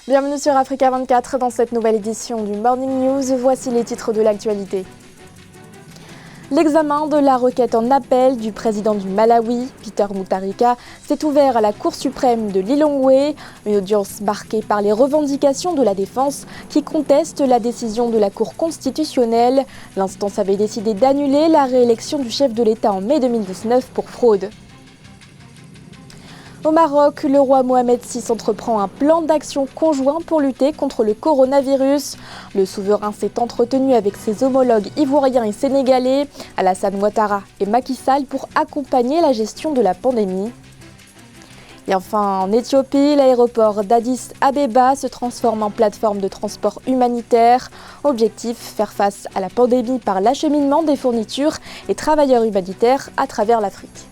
Bienvenue sur Africa 24 dans cette nouvelle édition du Morning News. Voici les titres de l'actualité. L'examen de la requête en appel du président du Malawi, Peter Mutharika, s'est ouvert à la Cour suprême de Lilongwe. Une audience marquée par les revendications de la défense qui conteste la décision de la Cour constitutionnelle. L'instance avait décidé d'annuler la réélection du chef de l'État en mai 2019 pour fraude. Au Maroc, le roi Mohamed VI entreprend un plan d'action conjoint pour lutter contre le coronavirus. Le souverain s'est entretenu avec ses homologues ivoiriens et sénégalais, Alassane Ouattara et Macky Sall, pour accompagner la gestion de la pandémie. Et enfin, en Éthiopie, l'aéroport d'Addis Abeba se transforme en plateforme de transport humanitaire. Objectif, faire face à la pandémie par l'acheminement des fournitures et travailleurs humanitaires à travers l'Afrique.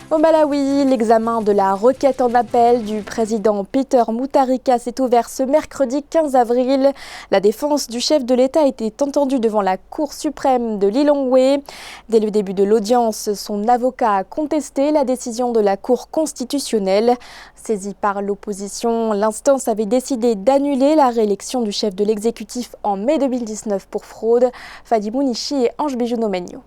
Au Malawi, l'examen de la requête en appel du président Peter Mutharika s'est ouvert ce mercredi 15 avril. La défense du chef de l'État était entendue devant la Cour suprême de Lilongwe. Dès le début de l'audience, son avocat a contesté la décision de la Cour constitutionnelle. Saisie par l'opposition, l'instance avait décidé d'annuler la réélection du chef de l'exécutif en mai 2019 pour fraude. Fadi Mounichi et Ange Bijounomenyo.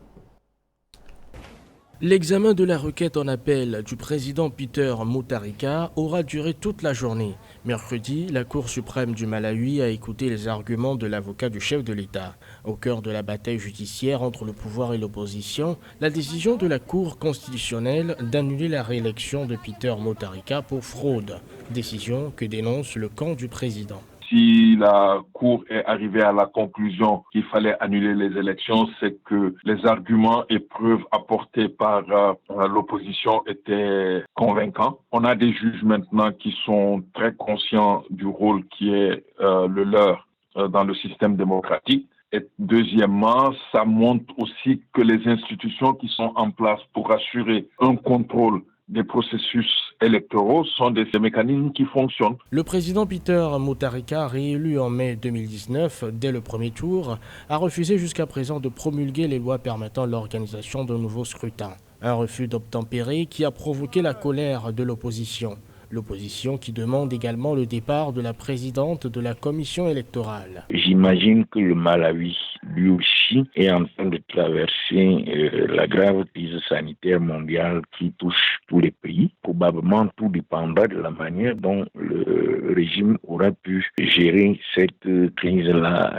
L'examen de la requête en appel du président Peter Mutharika aura duré toute la journée. Mercredi, la Cour suprême du Malawi a écouté les arguments de l'avocat du chef de l'État. Au cœur de la bataille judiciaire entre le pouvoir et l'opposition, la décision de la Cour constitutionnelle d'annuler la réélection de Peter Mutharika pour fraude. Décision que dénonce le camp du président. Si la Cour est arrivée à la conclusion qu'il fallait annuler les élections, c'est que les arguments et preuves apportés par l'opposition étaient convaincants. On a des juges maintenant qui sont très conscients du rôle qui est le leur dans le système démocratique. Et deuxièmement, ça montre aussi que les institutions qui sont en place pour assurer un contrôle des processus électoraux sont des mécanismes qui fonctionnent. Le président Peter Mutharika, réélu en mai 2019 dès le premier tour, a refusé jusqu'à présent de promulguer les lois permettant l'organisation de nouveaux scrutins. Un refus d'obtempérer qui a provoqué la colère de l'opposition. L'opposition qui demande également le départ de la présidente de la commission électorale. J'imagine que le Malawi, lui aussi, est en train de traverser la grave crise sanitaire mondiale qui touche tous les pays. Probablement, tout dépendra de la manière dont le régime aura pu gérer cette crise-là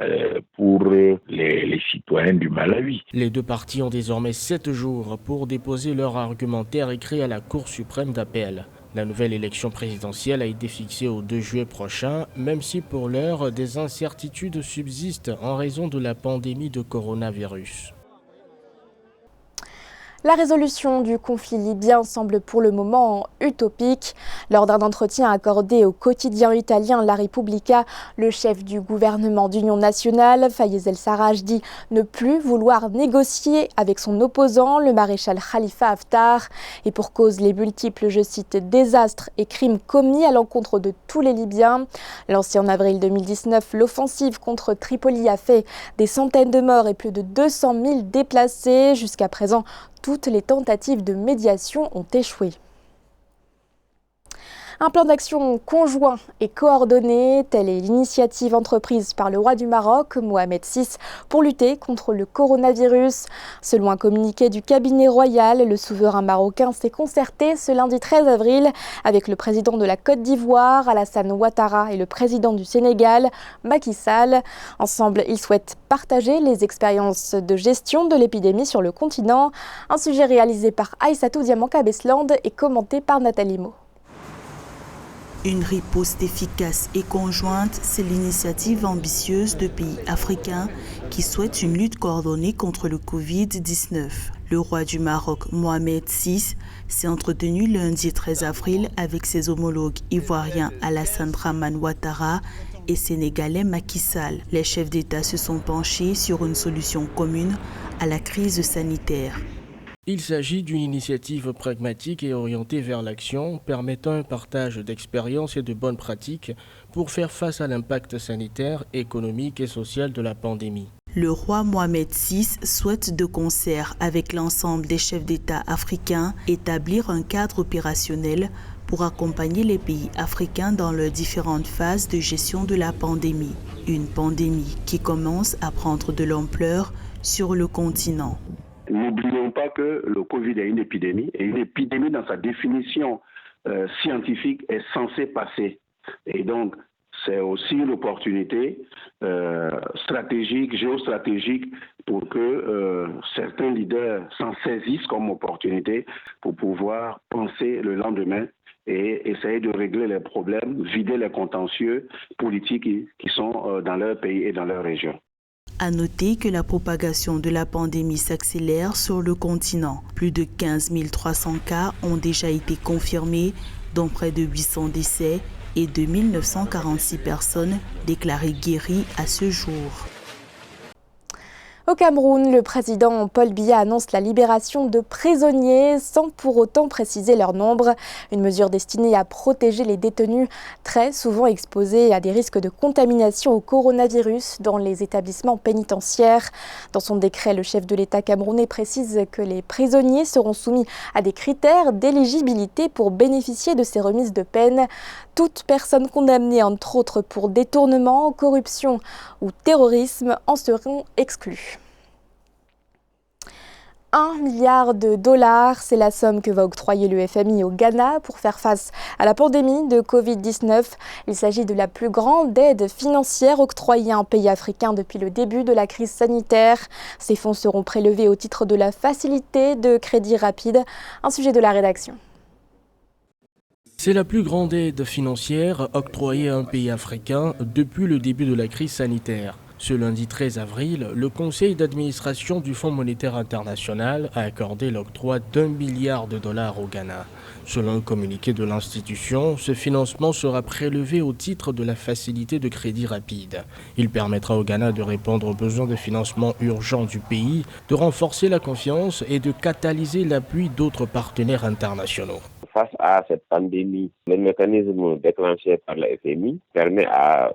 pour les citoyens du Malawi. Les deux partis ont désormais 7 jours pour déposer leur argumentaire écrit à la Cour suprême d'appel. La nouvelle élection présidentielle a été fixée au 2 juillet prochain, même si pour l'heure, des incertitudes subsistent en raison de la pandémie de coronavirus. La résolution du conflit libyen semble pour le moment utopique. Lors d'un entretien accordé au quotidien italien La Repubblica, le chef du gouvernement d'union nationale, Fayez el-Sarraj, dit ne plus vouloir négocier avec son opposant, le maréchal Khalifa Haftar. Et pour cause, les multiples, je cite, désastres et crimes commis à l'encontre de tous les Libyens. Lancée en avril 2019, l'offensive contre Tripoli a fait des centaines de morts et plus de 200 000 déplacés. Jusqu'à présent, toutes les tentatives de médiation ont échoué. Un plan d'action conjoint et coordonné, telle est l'initiative entreprise par le roi du Maroc, Mohamed VI, pour lutter contre le coronavirus. Selon un communiqué du cabinet royal, le souverain marocain s'est concerté ce lundi 13 avril avec le président de la Côte d'Ivoire, Alassane Ouattara, et le président du Sénégal, Macky Sall. Ensemble, ils souhaitent partager les expériences de gestion de l'épidémie sur le continent. Un sujet réalisé par Aïssatou Diamanka-Besland et commenté par Nathalie Mo. Une riposte efficace et conjointe, c'est l'initiative ambitieuse de pays africains qui souhaitent une lutte coordonnée contre le Covid-19. Le roi du Maroc, Mohamed VI, s'est entretenu lundi 13 avril avec ses homologues ivoiriens Alassane Dramane Ouattara et sénégalais Macky Sall. Les chefs d'État se sont penchés sur une solution commune à la crise sanitaire. Il s'agit d'une initiative pragmatique et orientée vers l'action, permettant un partage d'expériences et de bonnes pratiques pour faire face à l'impact sanitaire, économique et social de la pandémie. Le roi Mohamed VI souhaite de concert avec l'ensemble des chefs d'État africains établir un cadre opérationnel pour accompagner les pays africains dans leurs différentes phases de gestion de la pandémie. Une pandémie qui commence à prendre de l'ampleur sur le continent. N'oublions pas que le Covid est une épidémie, et une épidémie dans sa définition scientifique est censée passer. Et donc, c'est aussi une opportunité stratégique, géostratégique, pour que certains leaders s'en saisissent comme opportunité pour pouvoir penser le lendemain et essayer de régler les problèmes, vider les contentieux politiques qui sont dans leur pays et dans leur région. À noter que la propagation de la pandémie s'accélère sur le continent. Plus de 15 300 cas ont déjà été confirmés, dont près de 800 décès et 2 946 personnes déclarées guéries à ce jour. Au Cameroun, le président Paul Biya annonce la libération de prisonniers sans pour autant préciser leur nombre. Une mesure destinée à protéger les détenus très souvent exposés à des risques de contamination au coronavirus dans les établissements pénitentiaires. Dans son décret, le chef de l'État camerounais précise que les prisonniers seront soumis à des critères d'éligibilité pour bénéficier de ces remises de peine. Toute personne condamnée, entre autres pour détournement, corruption ou terrorisme, en seront exclues. 1 milliard de dollars, c'est la somme que va octroyer le FMI au Ghana pour faire face à la pandémie de Covid-19. Il s'agit de la plus grande aide financière octroyée à un pays africain depuis le début de la crise sanitaire. Ces fonds seront prélevés au titre de la facilité de crédit rapide. Un sujet de la rédaction. C'est la plus grande aide financière octroyée à un pays africain depuis le début de la crise sanitaire. Ce lundi 13 avril, le conseil d'administration du Fonds monétaire international a accordé l'octroi d'1 milliard de dollars au Ghana. Selon le communiqué de l'institution, ce financement sera prélevé au titre de la facilité de crédit rapide. Il permettra au Ghana de répondre aux besoins de financement urgents du pays, de renforcer la confiance et de catalyser l'appui d'autres partenaires internationaux. Face à cette pandémie, le mécanisme déclenché par la FMI permet à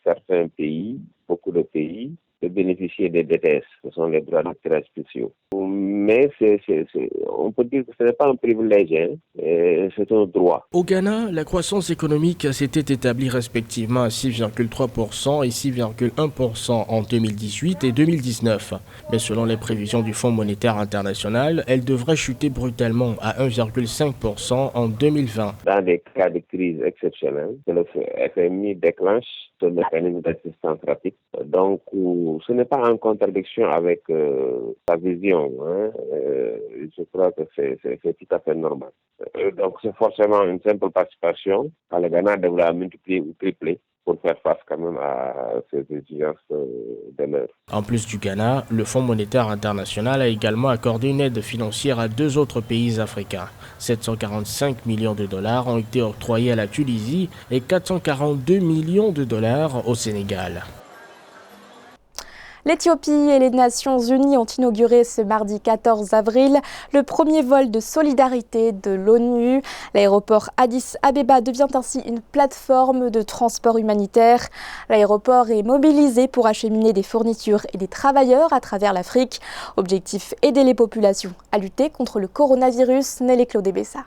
certains pays, beaucoup de pays, de bénéficier des DTS, ce sont les droits d'intérêt spéciaux. Mais on peut dire que ce n'est pas un privilège, c'est un droit. Au Ghana, la croissance économique s'était établie respectivement à 6,3% et 6,1% en 2018 et 2019. Mais selon les prévisions du Fonds monétaire international, elle devrait chuter brutalement à 1,5% en 2020. Dans des cas de crise exceptionnelle, le FMI déclenche ce mécanisme d'assistance rapide. Donc, ce n'est pas en contradiction avec sa vision. Je crois que c'est tout à fait normal. Donc, c'est forcément une simple participation. Le Ghana devra multiplier ou tripler pour faire face quand même à ces exigences de l'heure. En plus du Ghana, le Fonds monétaire international a également accordé une aide financière à 2 autres pays africains. 745 millions de dollars ont été octroyés à la Tunisie et 442 millions de dollars au Sénégal. L'Éthiopie et les Nations Unies ont inauguré ce mardi 14 avril le premier vol de solidarité de l'ONU. L'aéroport Addis Abeba devient ainsi une plateforme de transport humanitaire. L'aéroport est mobilisé pour acheminer des fournitures et des travailleurs à travers l'Afrique. Objectif, aider les populations à lutter contre le coronavirus. Nelly Claude Bessa.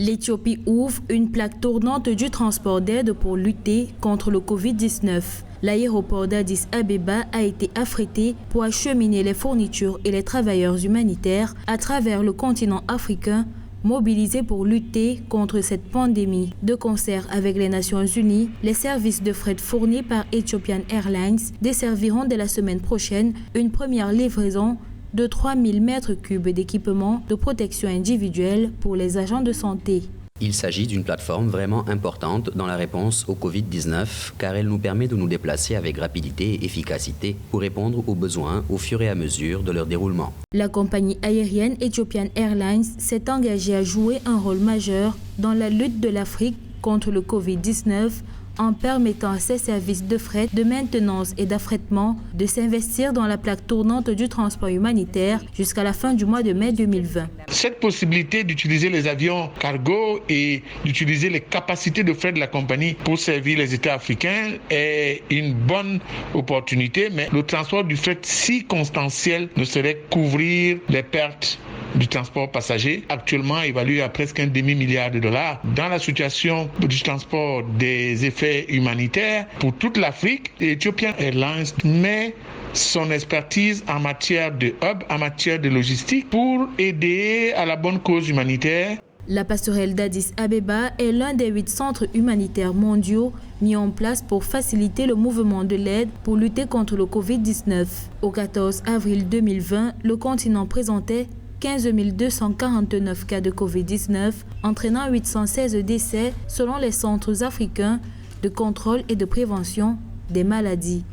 L'Éthiopie ouvre une plaque tournante du transport d'aide pour lutter contre le Covid-19. L'aéroport d'Addis Abeba a été affrété pour acheminer les fournitures et les travailleurs humanitaires à travers le continent africain, mobilisé pour lutter contre cette pandémie. De concert avec les Nations Unies, les services de fret fournis par Ethiopian Airlines desserviront dès la semaine prochaine une première livraison de 3000 mètres cubes d'équipements de protection individuelle pour les agents de santé. Il s'agit d'une plateforme vraiment importante dans la réponse au Covid-19 car elle nous permet de nous déplacer avec rapidité et efficacité pour répondre aux besoins au fur et à mesure de leur déroulement. La compagnie aérienne Ethiopian Airlines s'est engagée à jouer un rôle majeur dans la lutte de l'Afrique contre le Covid-19 en permettant à ses services de fret, de maintenance et d'affrètement de s'investir dans la plaque tournante du transport humanitaire jusqu'à la fin du mois de mai 2020. Cette possibilité d'utiliser les avions cargo et d'utiliser les capacités de fret de la compagnie pour servir les États africains est une bonne opportunité, mais le transport du fret circonstanciel ne saurait couvrir les pertes du transport passager, actuellement évalué à presque un demi-milliard de dollars. Dans la situation du transport des effets humanitaires pour toute l'Afrique, Ethiopian Airlines met son expertise en matière de hub, en matière de logistique pour aider à la bonne cause humanitaire. La passerelle d'Addis Abeba est l'un des 8 centres humanitaires mondiaux mis en place pour faciliter le mouvement de l'aide pour lutter contre le Covid-19. Au 14 avril 2020, le continent présentait 15 249 cas de Covid-19, entraînant 816 décès selon les centres africains de contrôle et de prévention des maladies.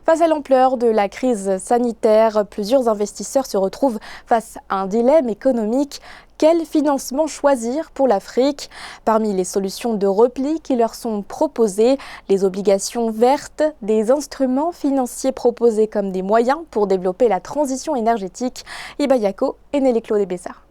Face à l'ampleur de la crise sanitaire, plusieurs investisseurs se retrouvent face à un dilemme économique. Quel financement choisir pour l'Afrique? Parmi les solutions de repli qui leur sont proposées, les obligations vertes, des instruments financiers proposés comme des moyens pour développer la transition énergétique. Ibayako et Nelly Claude Bessard.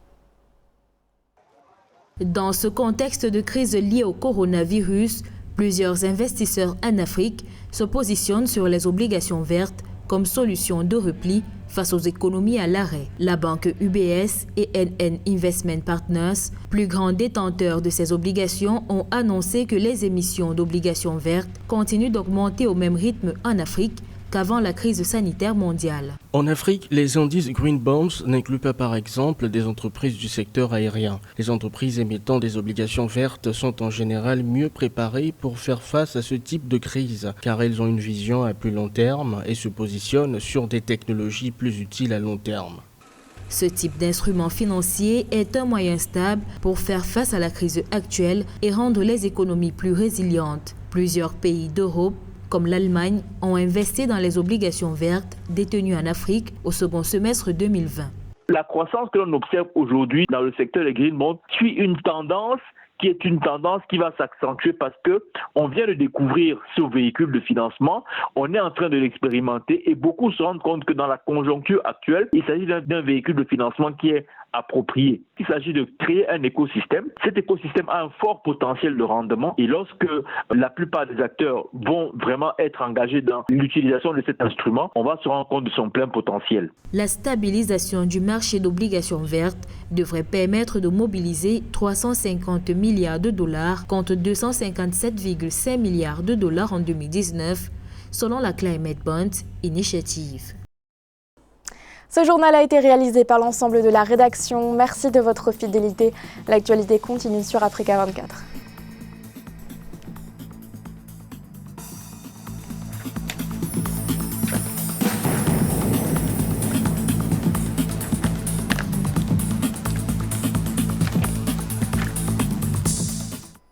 Dans ce contexte de crise liée au coronavirus, plusieurs investisseurs en Afrique se positionnent sur les obligations vertes comme solution de repli face aux économies à l'arrêt. La banque UBS et NN Investment Partners, plus grands détenteurs de ces obligations, ont annoncé que les émissions d'obligations vertes continuent d'augmenter au même rythme en Afrique qu'avant la crise sanitaire mondiale. En Afrique, les indices Green Bonds n'incluent pas par exemple des entreprises du secteur aérien. Les entreprises émettant des obligations vertes sont en général mieux préparées pour faire face à ce type de crise, car elles ont une vision à plus long terme et se positionnent sur des technologies plus utiles à long terme. Ce type d'instrument financier est un moyen stable pour faire face à la crise actuelle et rendre les économies plus résilientes. Plusieurs pays d'Europe, comme l'Allemagne, ont investi dans les obligations vertes détenues en Afrique au second semestre 2020. La croissance que l'on observe aujourd'hui dans le secteur des green bonds suit une tendance qui est une tendance qui va s'accentuer parce que on vient de découvrir ce véhicule de financement, on est en train de l'expérimenter et beaucoup se rendent compte que dans la conjoncture actuelle, il s'agit d'un véhicule de financement qui est approprié. Il s'agit de créer un écosystème. Cet écosystème a un fort potentiel de rendement et lorsque la plupart des acteurs vont vraiment être engagés dans l'utilisation de cet instrument, on va se rendre compte de son plein potentiel. La stabilisation du marché d'obligations vertes devrait permettre de mobiliser 350 milliards de dollars contre 257,5 milliards de dollars en 2019, selon la Climate Bond Initiative. Ce journal a été réalisé par l'ensemble de la rédaction. Merci de votre fidélité. L'actualité continue sur Africa 24.